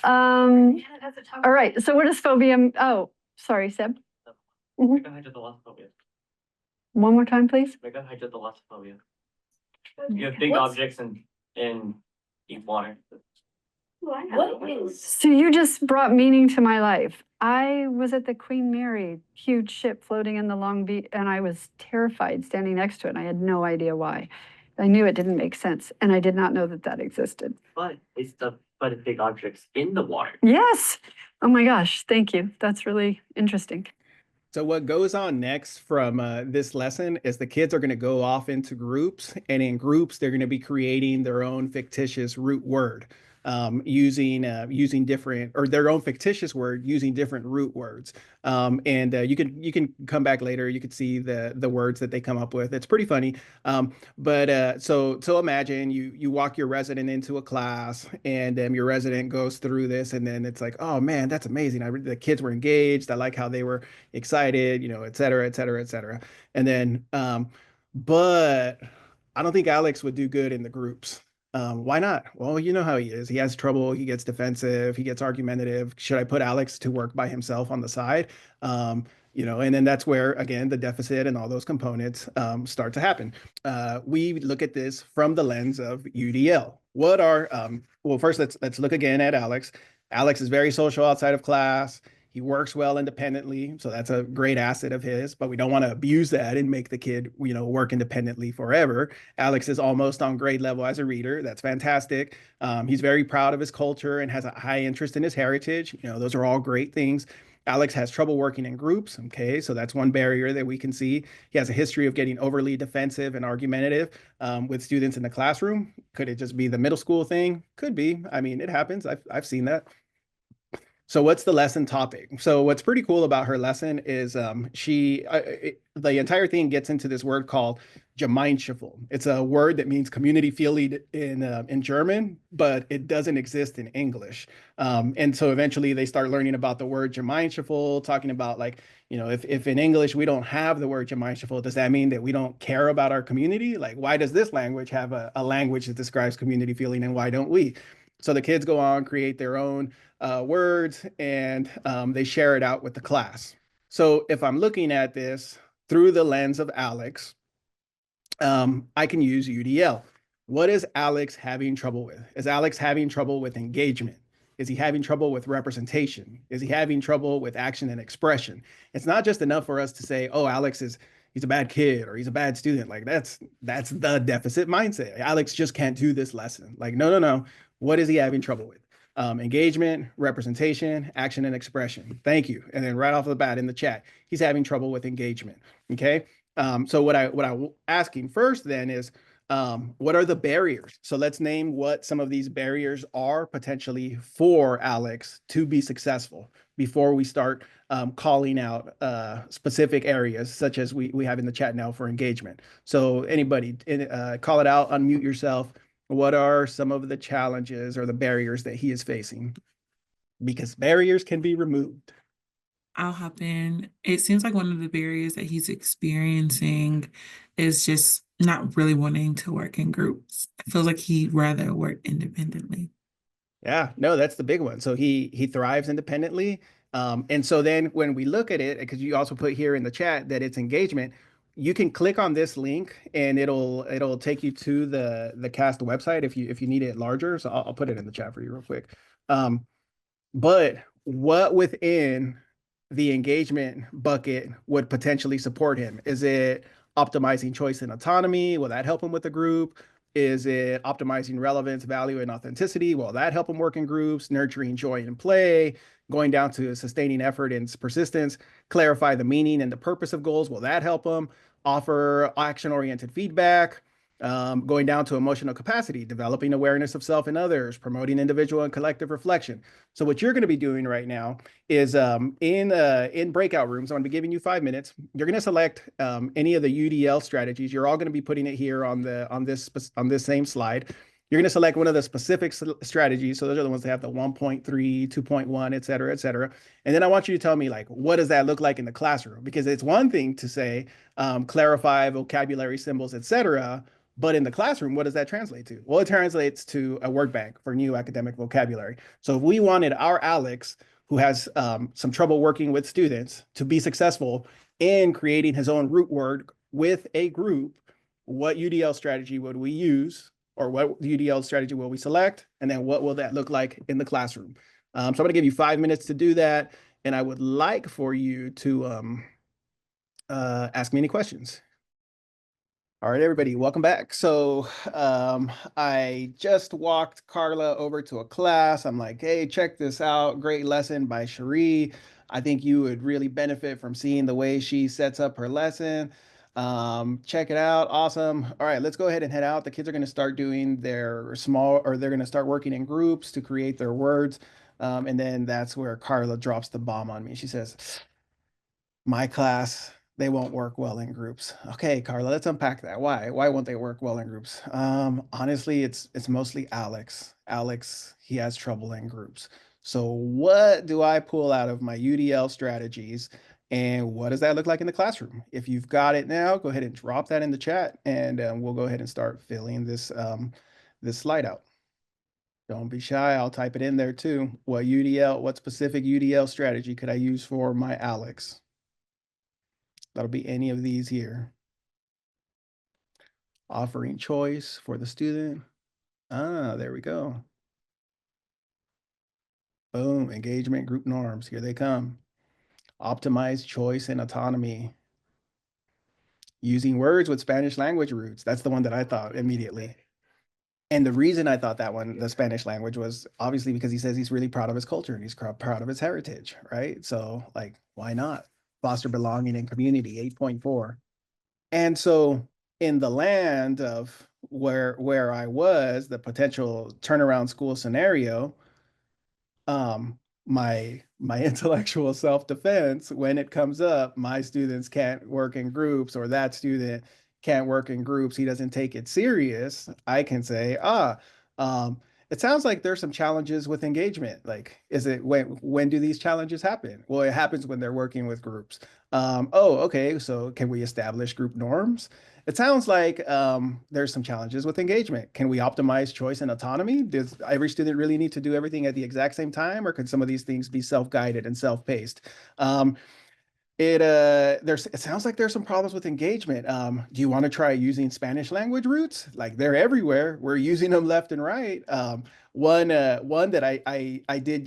All right. So what is phobia? Oh, sorry, Seb. Megahydrothalassophobiia. One more time, please. Megahydrothalassophobiia. You have big objects in deep water. What is? So you just brought meaning to my life. I was at the Queen Mary, huge ship floating in the Long Beach, and I was terrified standing next to it. And I had no idea why. I knew it didn't make sense, and I did not know that that existed. But it's big objects in the water. Yes. Oh my gosh. Thank you. That's really interesting. So what goes on next from this lesson is the kids are going to go off into groups, and in groups, they're going to be creating their own fictitious root word. Using different, or their own fictitious word using different root words. And you can come back later. You can see the words that they come up with. It's pretty funny. So imagine you walk your resident into a class, and your resident goes through this, and then it's like, oh man, that's amazing. The kids were engaged. I like how they were excited, et cetera, et cetera, et cetera. And then, but I don't think Alex would do good in the groups. Why not? Well, you know how he is. He has trouble. He gets defensive. He gets argumentative. Should I put Alex to work by himself on the side? And then that's where, again, the deficit and all those components start to happen. We look at this from the lens of UDL. Well, first, let's look again at Alex. Alex is very social outside of class. He works well independently, so that's a great asset of his, but we don't want to abuse that and make the kid, work independently forever. Alex is almost on grade level as a reader. That's fantastic. He's very proud of his culture and has a high interest in his heritage. Those are all great things. Alex has trouble working in groups. Okay, so that's one barrier that we can see. He has a history of getting overly defensive and argumentative with students in the classroom. Could it just be the middle school thing? Could be. I mean, it happens. I've seen that. So what's the lesson topic? So what's pretty cool about her lesson is the entire thing gets into this word called Gemeinschaft. It's a word that means community feeling in German, but it doesn't exist in English. And so eventually they start learning about the word Gemeinschaft, talking about like, if in English we don't have the word Gemeinschaft, does that mean that we don't care about our community? Like, why does this language have a language that describes community feeling and why don't we? So the kids go on, create their own words, and they share it out with the class. So if I'm looking at this through the lens of Alex, I can use UDL. What is Alex having trouble with? Is Alex having trouble with engagement? Is he having trouble with representation? Is he having trouble with action and expression? It's not just enough for us to say, oh, he's a bad kid or he's a bad student. Like that's the deficit mindset. Alex just can't do this lesson. Like, no. What is he having trouble with? Engagement, representation, action, and expression. Thank you. And then right off the bat in the chat, he's having trouble with engagement. Okay. So what I'm asking first then is, what are the barriers? So let's name what some of these barriers are potentially for Alex to be successful before we start calling out specific areas such as we have in the chat now for engagement. So anybody call it out, unmute yourself. What are some of the challenges or the barriers that he is facing? Because barriers can be removed. I'll hop in. It seems like one of the barriers that he's experiencing is just not really wanting to work in groups. It feels like he'd rather work independently. Yeah, no, that's the big one. So he thrives independently. And so then when we look at it, because you also put here in the chat that it's engagement, you can click on this link and it'll take you to the CAST website if you need it larger. So I'll put it in the chat for you real quick. But what within the engagement bucket would potentially support him? Is it optimizing choice and autonomy? Will that help him with the group? Is it optimizing relevance, value, and authenticity? Will that help him work in groups? Nurturing joy and play, going down to sustaining effort and persistence, clarify the meaning and the purpose of goals. Will that help him? Offer action-oriented feedback, going down to emotional capacity, developing awareness of self and others, promoting individual and collective reflection. So what you're going to be doing right now is in breakout rooms, I'm going to be giving you 5 minutes. You're going to select any of the UDL strategies. You're all going to be putting it here on this same slide. You're going to select one of the specific strategies. So those are the ones that have the 1.3, 2.1, et cetera, et cetera. And then I want you to tell me, like, what does that look like in the classroom? Because it's one thing to say, clarify vocabulary, symbols, et cetera. But in the classroom, what does that translate to? Well, it translates to a word bank for new academic vocabulary. So if we wanted our Alex, who has some trouble working with students, to be successful in creating his own root word with a group, what UDL strategy would we use? Or what UDL strategy will we select? And then what will that look like in the classroom? So I'm going to give you 5 minutes to do that. And I would like for you to ask me any questions. All right, everybody, welcome back. So I just walked Carla over to a class. I'm like, hey, check this out. Great lesson by Cherie. I think you would really benefit from seeing the way she sets up her lesson. Check it out. Awesome. All right, let's go ahead and head out. The kids are going to start doing they're going to start working in groups to create their words. And then that's where Carla drops the bomb on me. She says, my class, they won't work well in groups. Okay, Carla, let's unpack that. Why won't they work well in groups? Honestly, it's mostly Alex. Alex, he has trouble in groups. So what do I pull out of my UDL strategies? And what does that look like in the classroom? If you've got it now, go ahead and drop that in the chat and we'll go ahead and start filling this this slide out. Don't be shy. I'll type it in there too. What specific UDL strategy could I use for my Alex? That'll be any of these here. Offering choice for the student. There we go. Boom, engagement group norms. Here they come. Optimize choice and autonomy. Using words with Spanish language roots. That's the one that I thought immediately. And the reason I thought that one, the Spanish language, was obviously because he says he's really proud of his culture and he's proud of his heritage, right? So like, why not? Foster belonging and community, 8.4. And so in the land of where I was, the potential turnaround school scenario, my intellectual self-defense, when it comes up, my students can't work in groups, or that student can't work in groups, he doesn't take it serious, I can say, it sounds like there's some challenges with engagement. Like, is it when do these challenges happen? Well, it happens when they're working with groups. Oh, okay, so can we establish group norms? It sounds like there's some challenges with engagement. Can we optimize choice and autonomy? Does every student really need to do everything at the exact same time, or could some of these things be self-guided and self-paced? It sounds like there's some problems with engagement. Do you want to try using Spanish language roots? Like, they're everywhere. We're using them left and right. One that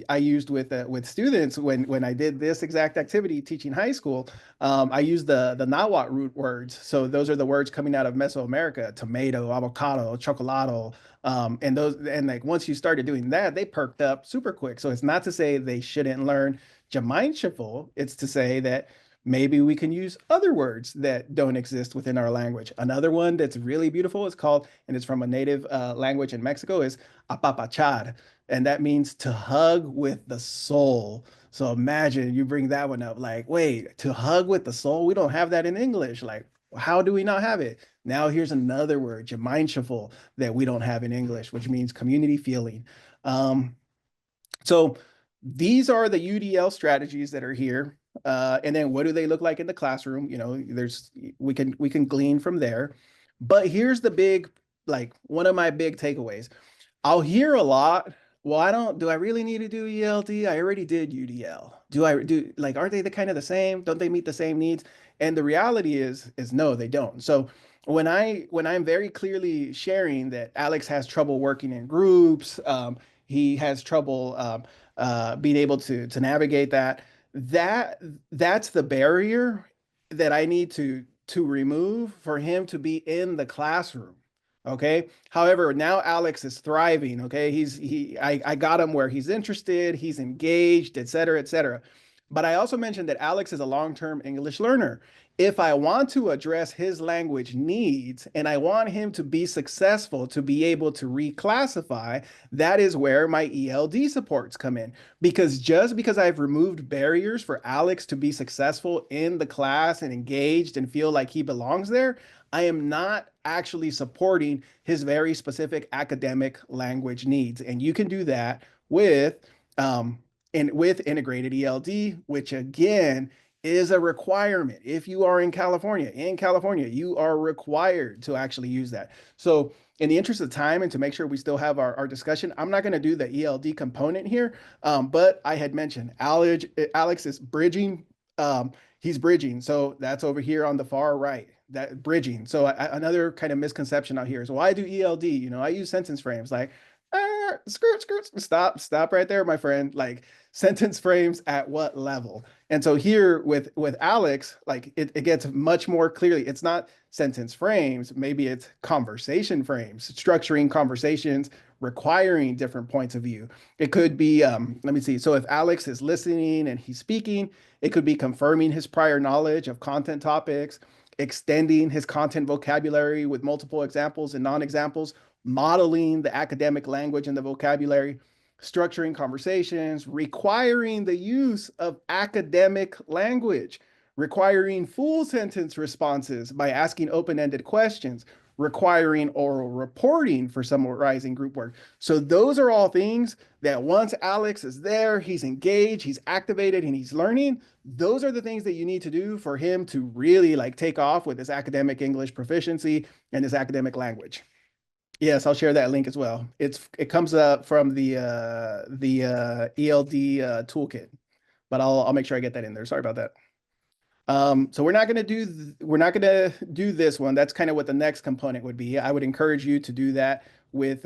I used with students when I did this exact activity teaching high school. I used the Nahuatl root words. So those are the words coming out of Mesoamerica: tomato, avocado, chocolate. And like, once you started doing that, they perked up super quick. So it's not to say they shouldn't learn Gemeinschaftlich. It's to say that maybe we can use other words that don't exist within our language. Another one that's really beautiful is called, and it's from a native language in Mexico, is apapachar. And that means to hug with the soul. So imagine you bring that one up, like, wait, to hug with the soul? We don't have that in English. Like, how do we not have it? Now here's another word, Gemeinschaftlich, that we don't have in English, which means community feeling. So these are the UDL strategies that are here. And then what do they look like in the classroom? You know, we can glean from there. But here's the big, like, one of my big takeaways. I'll hear a lot, well, do I really need to do ELD? I already did UDL. Like, aren't they the kind of the same? Don't they meet the same needs? And the reality is no, they don't. So when I'm very clearly sharing that Alex has trouble working in groups, he has trouble being able to navigate that's the barrier that I need to remove for him to be in the classroom. Okay. However, now Alex is thriving. Okay. I got him where he's interested, he's engaged, et cetera, et cetera. But I also mentioned that Alex is a long-term English learner. If I want to address his language needs and I want him to be successful, to be able to reclassify, that is where my ELD supports come in. Because just because I've removed barriers for Alex to be successful in the class and engaged and feel like he belongs there, I am not actually supporting his very specific academic language needs. And you can do that with integrated ELD, which again is a requirement. If you are in California, you are required to actually use that. So in the interest of time and to make sure we still have our discussion, I'm not going to do the ELD component here, but I had mentioned Alex is bridging. He's bridging. So that's over here on the far right, that bridging. So another kind of misconception out here is, well, I do ELD. You know, I use sentence frames. Like, stop right there, my friend. Like, sentence frames at what level? And so here with Alex, like, it gets much more clearly. It's not sentence frames, maybe it's conversation frames, structuring conversations, requiring different points of view. It could be, let me see. So if Alex is listening and he's speaking, it could be confirming his prior knowledge of content topics, extending his content vocabulary with multiple examples and non-examples, modeling the academic language and the vocabulary, structuring conversations, requiring the use of academic language, requiring full sentence responses by asking open-ended questions, requiring oral reporting for summarizing group work. So those are all things that once Alex is there, he's engaged, he's activated, and he's learning. Those are the things that you need to do for him to really, like, take off with his academic English proficiency and his academic language. Yes, I'll share that link as well. It comes up from the ELD toolkit, but I'll make sure I get that in there. Sorry about that. So we're not gonna do this one. That's kind of what the next component would be. I would encourage you to do that with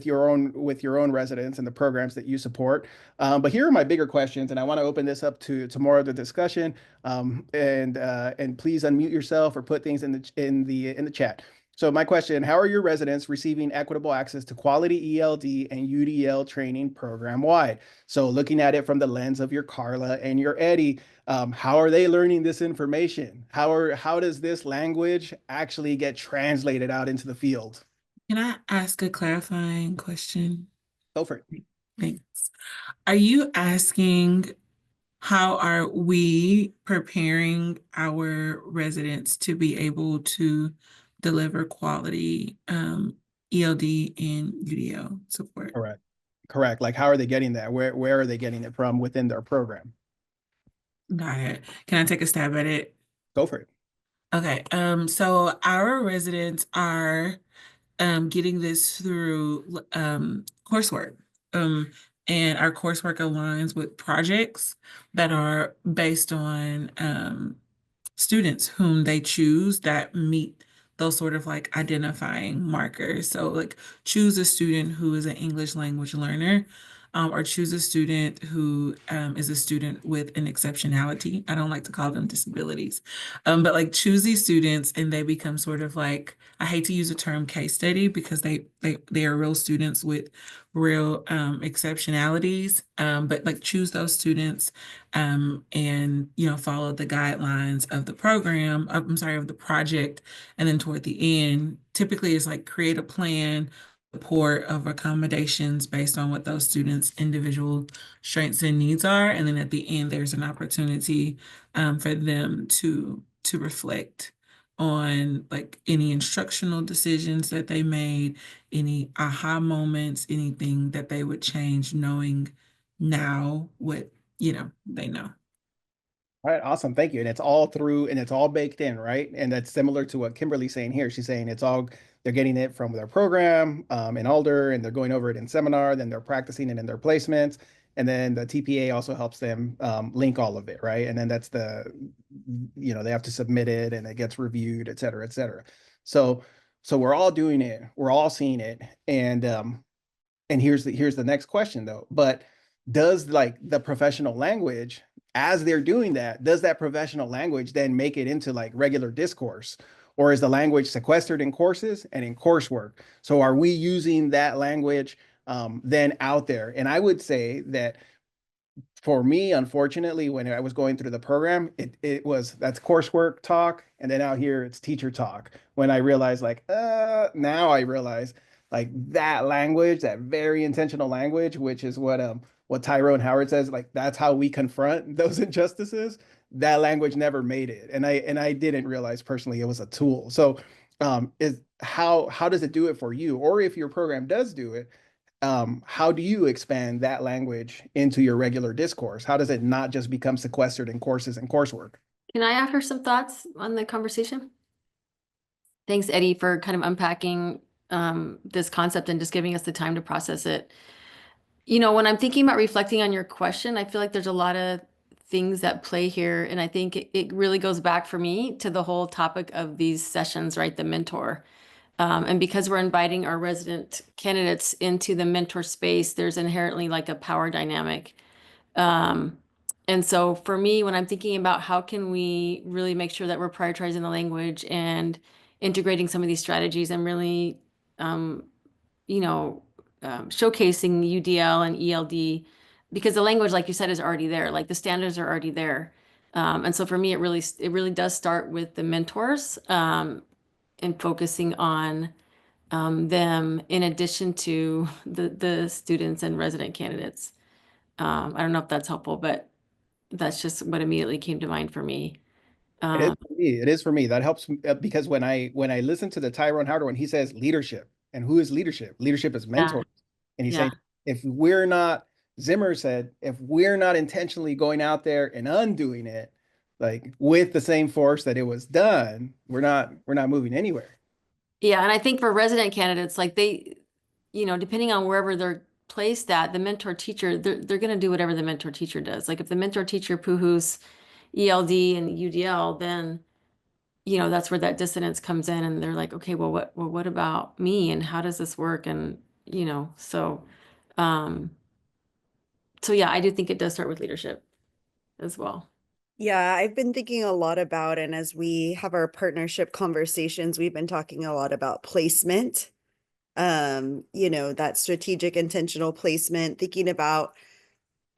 your own residents and the programs that you support. But here are my bigger questions, and I want to open this up to more of the discussion. And please unmute yourself or put things in the chat. So my question, how are your residents receiving equitable access to quality ELD and UDL training program wide? So looking at it from the lens of your Carla and your Eddie, how are they learning this information? How does this language actually get translated out into the field? Can I ask a clarifying question? Go for it. Thanks. Are you asking how are we preparing our residents to be able to deliver quality ELD and UDL support? Correct. Correct. Like how are they getting that? Where are they getting it from within their program? Got it. Can I take a stab at it? Go for it. Okay. So our residents are getting this through coursework. And our coursework aligns with projects that are based on students whom they choose that meet those sort of like identifying markers. So like choose a student who is an English language learner, or choose a student who is a student with an exceptionality. I don't like to call them disabilities, but like choose these students and they become sort of like, I hate to use the term case study because they are real students with real exceptionalities, but like choose those students and follow the guidelines of the program, I'm sorry, of the project. And then toward the end, typically it's like create a plan, support of accommodations based on what those students' individual strengths and needs are. And then at the end, there's an opportunity for them to reflect on like any instructional decisions that they made, any aha moments, anything that they would change, knowing now what they know. All right, awesome. Thank you. And it's all through and it's all baked in, right? And that's similar to what Kimberly's saying here. She's saying they're getting it from their program in Alder and they're going over it in seminar, then they're practicing it in their placements. And then the TPA also helps them link all of it, right? And then that's they have to submit it and it gets reviewed, et cetera, et cetera. So we're all doing it, we're all seeing it. And here's the next question though. But does like the professional language, as they're doing that, does that professional language then make it into like regular discourse? Or is the language sequestered in courses and in coursework? So are we using that language then out there? And I would say that for me, unfortunately, when I was going through the program, that's coursework talk, and then out here it's teacher talk. When I realized now I realize like that language, that very intentional language, which is what Tyrone Howard says, like that's how we confront those injustices. That language never made it, and I didn't realize personally it was a tool. So, is how does it do it for you, or if your program does do it? How do you expand that language into your regular discourse? How does it not just become sequestered in courses and coursework? Can I offer some thoughts on the conversation? Thanks, Eddie, for kind of unpacking this concept and just giving us the time to process it. When I'm thinking about reflecting on your question, I feel like there's a lot of things that play here. And I think it really goes back for me to the whole topic of these sessions, right? The mentor. And because we're inviting our resident candidates into the mentor space, there's inherently like a power dynamic. And so for me, when I'm thinking about how can we really make sure that we're prioritizing the language and integrating some of these strategies and really, showcasing UDL and ELD, because the language, like you said, is already there. Like the standards are already there. And so for me, it really does start with the mentors and focusing on them in addition to the students and resident candidates. I don't know if that's helpful, but that's just what immediately came to mind for me. It is for me. It is for me. That helps because when I listen to the Tyrone Howard one, he says leadership. And who is leadership? Leadership is mentors. And he's saying Zimmer said, if we're not intentionally going out there and undoing it, like with the same force that it was done, we're not moving anywhere. Yeah, and I think for resident candidates, like they, depending on wherever they're placed at, the mentor teacher, they're going to do whatever the mentor teacher does. Like if the mentor teacher poo-hoos ELD and UDL, then, that's where that dissonance comes in and they're like, okay, what about me and how does this work? And, um, so yeah, I do think it does start with leadership as well. Yeah, I've been thinking a lot about, and as we have our partnership conversations, we've been talking a lot about placement. That strategic intentional placement, thinking about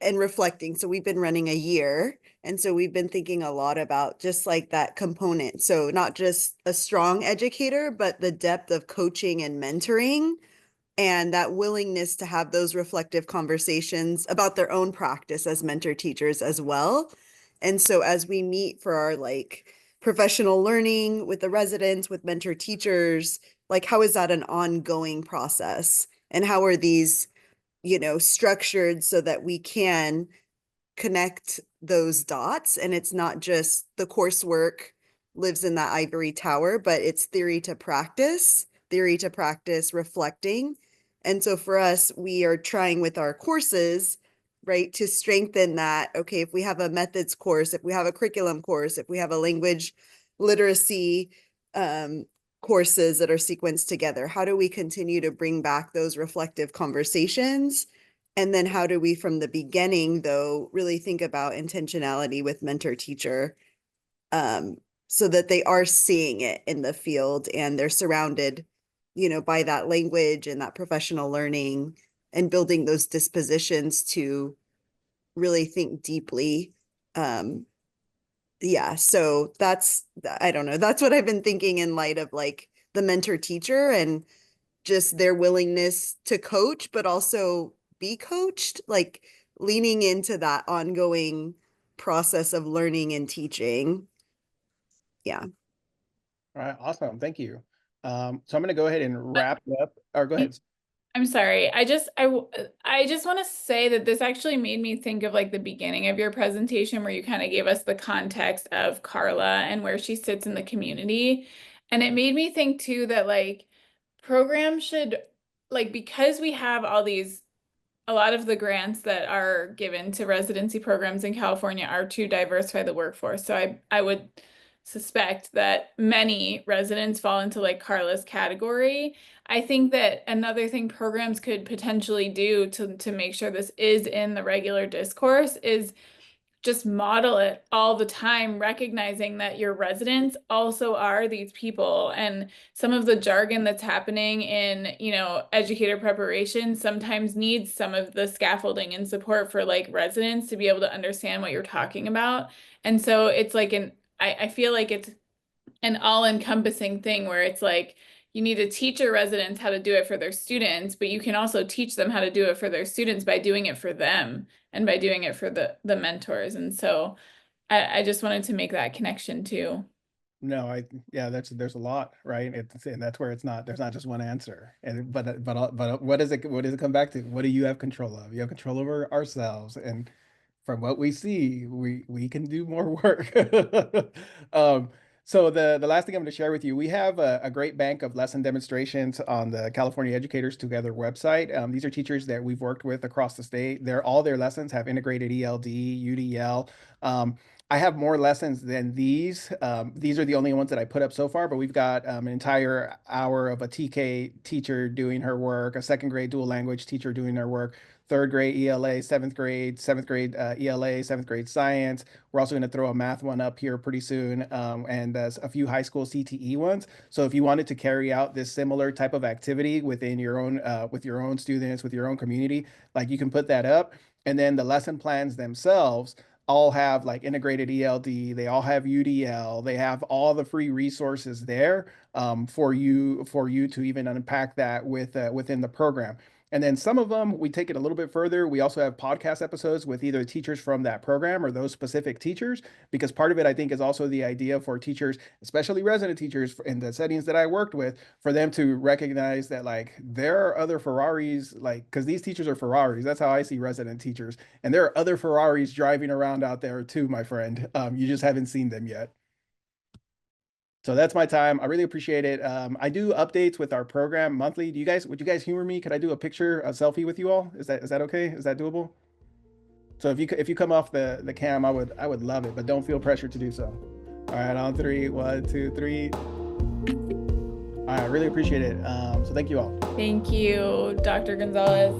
and reflecting. So we've been running a year. And so we've been thinking a lot about just like that component. So not just a strong educator, but the depth of coaching and mentoring and that willingness to have those reflective conversations about their own practice as mentor teachers as well. And so as we meet for our like professional learning with the residents, with mentor teachers, like how is that an ongoing process? And how are these, structured so that we can connect those dots and it's not just the coursework lives in that ivory tower, but it's theory to practice, reflecting. And so for us, we are trying with our courses, right, to strengthen that. Okay, if we have a methods course, if we have a curriculum course, if we have a language literacy courses that are sequenced together, how do we continue to bring back those reflective conversations? And then how do we, from the beginning, though, really think about intentionality with mentor teacher so that they are seeing it in the field and they're surrounded, by that language and that professional learning and building those dispositions to really think deeply. Yeah, so I don't know, that's what I've been thinking in light of like the mentor teacher and just their willingness to coach, but also be coached, like leaning into that ongoing process of learning and teaching. Yeah. All right, awesome. Thank you. So I'm going to go ahead and wrap it up. Or go ahead. I'm sorry. I just want to say that this actually made me think of like the beginning of your presentation where you kind of gave us the context of Carla and where she sits in the community. And it made me think too that like programs should like because we have a lot of the grants that are given to residency programs in California are to diversify the workforce. So I would suspect that many residents fall into like Carla's category. I think that another thing programs could potentially do to make sure this is in the regular discourse is just model it all the time, recognizing that your residents also are these people. And some of the jargon that's happening in, educator preparation sometimes needs some of the scaffolding and support for like residents to be able to understand what you're talking about. And so it's like I feel like it's an all-encompassing thing where it's like you need to teach your residents how to do it for their students, but you can also teach them how to do it for their students by doing it for them and by doing it for the mentors. And so I just wanted to make that connection too. No, yeah, there's a lot, right? And that's where there's not just one answer. And but what does it come back to? What do you have control of? You have control over ourselves. And from what we see, we can do more work. So the last thing I'm going to share with you, we have a great bank of lesson demonstrations on the California Educators Together website. These are teachers that we've worked with across the state. All their lessons have integrated ELD, UDL. I have more lessons than these. These are the only ones that I put up so far, but we've got an entire hour of a TK teacher doing her work, a second grade dual language teacher doing their work, third grade ELA, seventh grade ELA, seventh grade science. We're also going to throw a math one up here pretty soon, and a few high school CTE ones. So if you wanted to carry out this similar type of activity within your own, with your own students, with your own community, like you can put that up. And then the lesson plans themselves all have like integrated ELD, they all have UDL, they have all the free resources there for you to even unpack that within the program. And then some of them, we take it a little bit further. We also have podcast episodes with either teachers from that program or those specific teachers, because part of it, I think, is also the idea for teachers, especially resident teachers in the settings that I worked with, for them to recognize that like there are other Ferraris, like, because these teachers are Ferraris. That's how I see resident teachers. And there are other Ferraris driving around out there too, my friend. You just haven't seen them yet. So that's my time. I really appreciate it. I do updates with our program monthly. Would you guys humor me? Could I do a selfie with you all? Is that okay? Is that doable? So if you come off the cam, I would love it, but don't feel pressure to do so. All right, on 3, 1, 2, 3. All right, I really appreciate it. So thank you all. Thank you, Dr. Gonzalez.